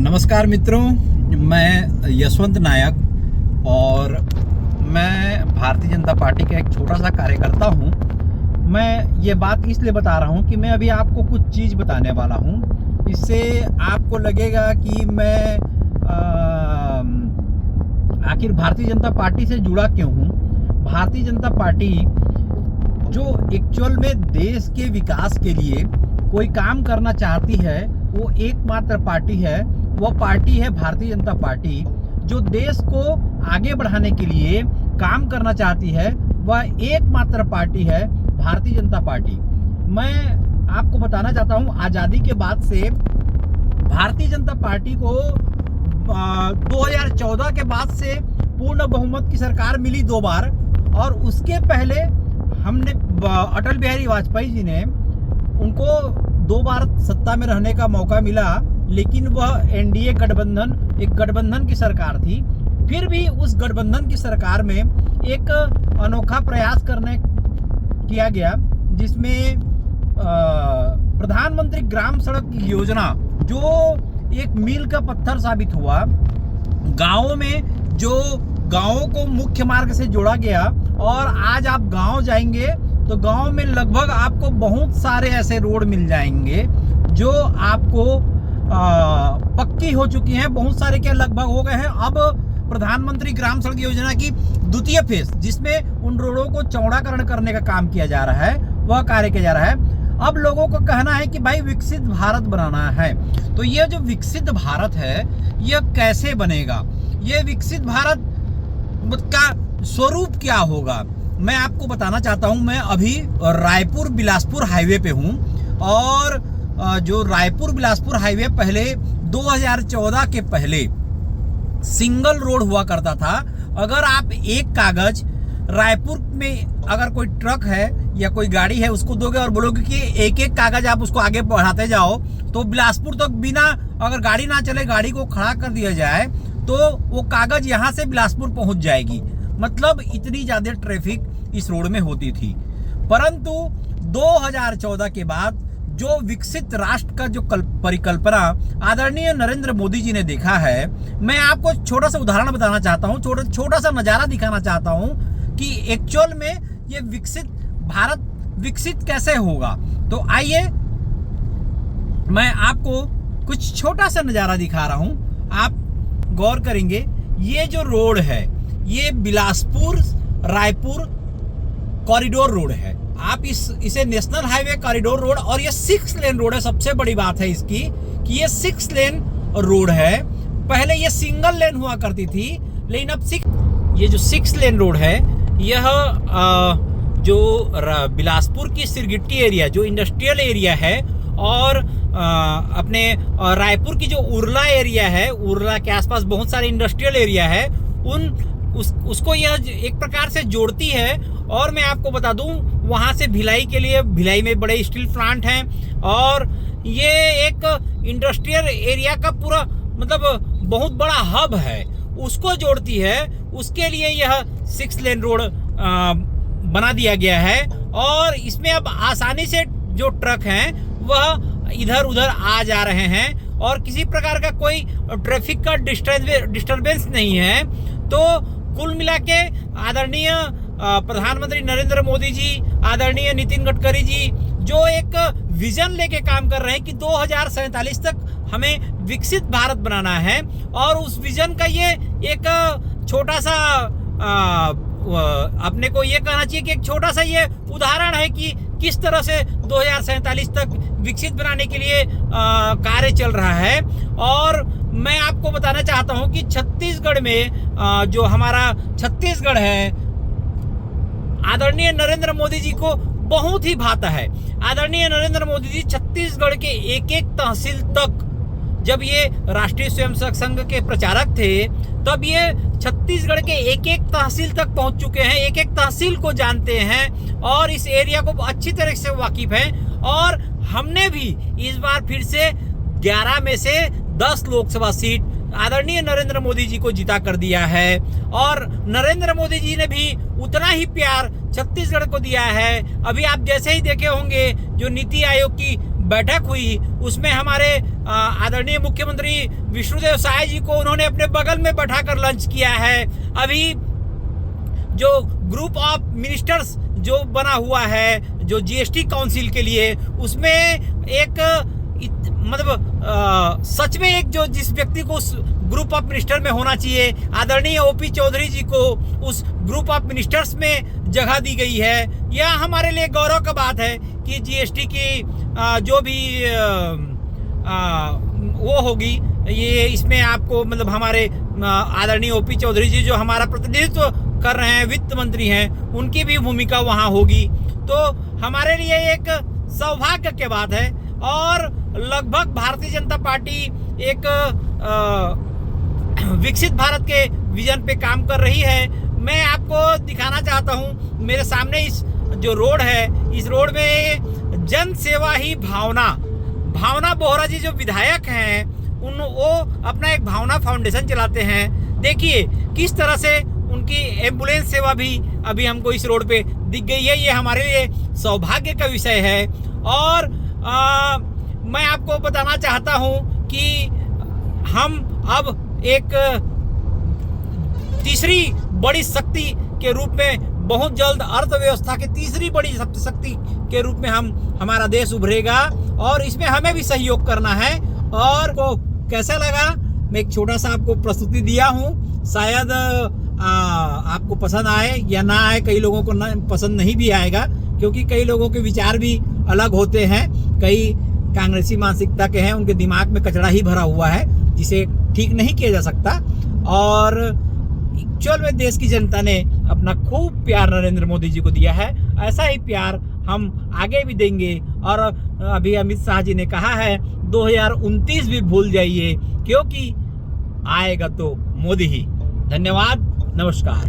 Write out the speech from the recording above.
नमस्कार मित्रों, मैं यशवंत नायक और मैं भारतीय जनता पार्टी का एक छोटा सा कार्यकर्ता हूं। मैं ये बात इसलिए बता रहा हूं कि मैं अभी आपको कुछ चीज़ बताने वाला हूं। इससे आपको लगेगा कि मैं आखिर भारतीय जनता पार्टी से जुड़ा क्यों हूं। भारतीय जनता पार्टी जो एक्चुअल में देश के विकास के लिए कोई काम करना चाहती है, वो एकमात्र पार्टी है। वो पार्टी है भारतीय जनता पार्टी, जो देश को आगे बढ़ाने के लिए काम करना चाहती है। वह एकमात्र पार्टी है भारतीय जनता पार्टी। मैं आपको बताना चाहता हूं, आज़ादी के बाद से भारतीय जनता पार्टी को 2014 के बाद से पूर्ण बहुमत की सरकार मिली 2 बार, और उसके पहले हमने अटल बिहारी वाजपेयी जी ने उनको 2 बार सत्ता में रहने का मौका मिला, लेकिन वह एनडीए गठबंधन एक गठबंधन की सरकार थी। फिर भी उस गठबंधन की सरकार में एक अनोखा प्रयास किया गया, जिसमें प्रधानमंत्री ग्राम सड़क योजना जो एक मील का पत्थर साबित हुआ। गाँवों में जो गाँवों को मुख्य मार्ग से जोड़ा गया, और आज आप गांव जाएंगे तो गांव में लगभग आपको बहुत सारे ऐसे रोड मिल जाएंगे जो आपको पक्की हो चुकी हैं। बहुत सारे क्या लगभग हो गए हैं। अब प्रधानमंत्री ग्राम सड़क योजना की द्वितीय फेज, जिसमें उन रोडों को चौड़ाकरण करने का काम किया जा रहा है, वह कार्य किया जा रहा है। अब लोगों को कहना है कि भाई विकसित भारत बनाना है। तो यह जो विकसित भारत है, यह कैसे बनेगा, यह विकसित भारत का स्वरूप क्या होगा, मैं आपको बताना चाहता हूं। मैं अभी रायपुर बिलासपुर हाईवे पे हूं, और जो रायपुर बिलासपुर हाईवे पहले 2014 के पहले सिंगल रोड हुआ करता था। अगर आप एक कागज रायपुर में अगर कोई ट्रक है या कोई गाड़ी है उसको दोगे और बोलोगे कि एक एक कागज आप उसको आगे बढ़ाते जाओ, तो बिलासपुर तक बिना, अगर गाड़ी ना चले, गाड़ी को खड़ा कर दिया जाए, तो वो कागज यहाँ से बिलासपुर पहुंच जाएगी। मतलब इतनी ज्यादा ट्रैफिक इस रोड में होती थी। परंतु 2014 के बाद जो विकसित राष्ट्र का जो परिकल्पना आदरणीय नरेंद्र मोदी जी ने देखा है, मैं आपको छोटा सा उदाहरण बताना चाहता हूं, छोटा सा नजारा दिखाना चाहता हूं कि एक्चुअल में ये विकसित भारत विकसित कैसे होगा। तो आइए मैं आपको कुछ छोटा सा नजारा दिखा रहा हूं, आप गौर करेंगे। ये जो रोड है, ये बिलासपुर रायपुर कॉरिडोर रोड है। आप इसे नेशनल हाईवे कॉरिडोर रोड, और ये 6 लेन रोड है। सबसे बड़ी बात है इसकी कि ये 6 लेन रोड है। पहले ये सिंगल लेन हुआ करती थी, लेकिन अब ये जो 6 लेन रोड है, यह जो बिलासपुर की सिरगिट्टी एरिया, जो इंडस्ट्रियल एरिया है, और अपने रायपुर की जो उरला एरिया है, उरला के आसपास बहुत सारे इंडस्ट्रियल एरिया है, उसको यह एक प्रकार से जोड़ती है। और मैं आपको बता दूं, वहां से भिलाई के लिए, भिलाई में बड़े स्टील प्लांट हैं, और ये एक इंडस्ट्रियल एरिया का पूरा मतलब बहुत बड़ा हब है, उसको जोड़ती है। उसके लिए यह 6 लेन रोड बना दिया गया है, और इसमें अब आसानी से जो ट्रक हैं वह इधर उधर आ जा रहे हैं, और किसी प्रकार का कोई ट्रैफिक का डिस्टरबेंस नहीं है। तो कुल मिला के आदरणीय प्रधानमंत्री नरेंद्र मोदी जी, आदरणीय नितिन गडकरी जी, जो एक विजन लेके काम कर रहे हैं कि 2047 तक हमें विकसित भारत बनाना है, और उस विजन का ये एक छोटा सा अपने को ये कहना चाहिए कि एक छोटा सा ये उदाहरण है कि किस तरह से 2047 तक विकसित बनाने के लिए कार्य चल रहा है। और मैं आपको बताना चाहता हूं कि छत्तीसगढ़ में जो हमारा छत्तीसगढ़ है, आदरणीय नरेंद्र मोदी जी को बहुत ही भाता है। आदरणीय नरेंद्र मोदी जी छत्तीसगढ़ के एक एक तहसील तक, जब ये राष्ट्रीय स्वयंसेवक संघ के प्रचारक थे, तब ये छत्तीसगढ़ के एक एक तहसील तक पहुंच चुके हैं, एक एक तहसील को जानते हैं, और इस एरिया को अच्छी तरह से वाकिफ हैं। और हमने भी इस बार फिर से 11 में से 10 लोकसभा सीट आदरणीय नरेंद्र मोदी जी को जीता कर दिया है, और नरेंद्र मोदी जी ने भी उतना ही प्यार छत्तीसगढ़ को दिया है। अभी आप जैसे ही देखे होंगे, जो नीति आयोग की बैठक हुई उसमें हमारे आदरणीय मुख्यमंत्री विष्णुदेव साय जी को उन्होंने अपने बगल में बैठाकर लंच किया है। अभी जो ग्रुप ऑफ मिनिस्टर्स जो बना हुआ है जो जीएसटी काउंसिल के लिए, उसमें एक मतलब सच में एक जो जिस व्यक्ति को उस ग्रुप ऑफ मिनिस्टर में होना चाहिए, आदरणीय ओपी चौधरी जी को उस ग्रुप ऑफ मिनिस्टर्स में जगह दी गई है। यह हमारे लिए गौरव का बात है कि जीएसटी की जो भी वो होगी, ये इसमें आपको मतलब हमारे आदरणीय ओपी चौधरी जी जो हमारा प्रतिनिधित्व कर रहे हैं, वित्त मंत्री हैं, उनकी भी भूमिका वहाँ होगी। तो हमारे लिए एक सौभाग्य की बात है और लगभग भारतीय जनता पार्टी एक विकसित भारत के विजन पे काम कर रही है। मैं आपको दिखाना चाहता हूँ, मेरे सामने इस जो रोड है, इस रोड में जन सेवा ही भावना बोहरा जी जो विधायक हैं वो अपना एक भावना फाउंडेशन चलाते हैं। देखिए किस तरह से उनकी एम्बुलेंस सेवा भी अभी हमको इस रोड पे दिख गई है। ये हमारे लिए सौभाग्य का विषय है। और मैं आपको बताना चाहता हूँ कि हम अब एक तीसरी बड़ी शक्ति के रूप में बहुत जल्द अर्थव्यवस्था के तीसरी बड़ी शक्ति के रूप में हमारा देश उभरेगा और इसमें हमें भी सहयोग करना है। और को कैसा लगा, मैं एक छोटा सा आपको प्रस्तुति दिया हूँ, शायद आपको पसंद आए या ना आए, कई लोगों को पसंद नहीं भी आएगा क्योंकि कई लोगों के विचार भी अलग होते हैं, कई कांग्रेसी मानसिकता के हैं, उनके दिमाग में कचरा ही भरा हुआ है जिसे ठीक नहीं किया जा सकता। और एक्चुअल में देश की जनता ने अपना खूब प्यार नरेंद्र मोदी जी को दिया है, ऐसा ही प्यार हम आगे भी देंगे। और अभी अमित शाह जी ने कहा है 2029 भी भूल जाइए क्योंकि आएगा तो मोदी ही। धन्यवाद, नमस्कार।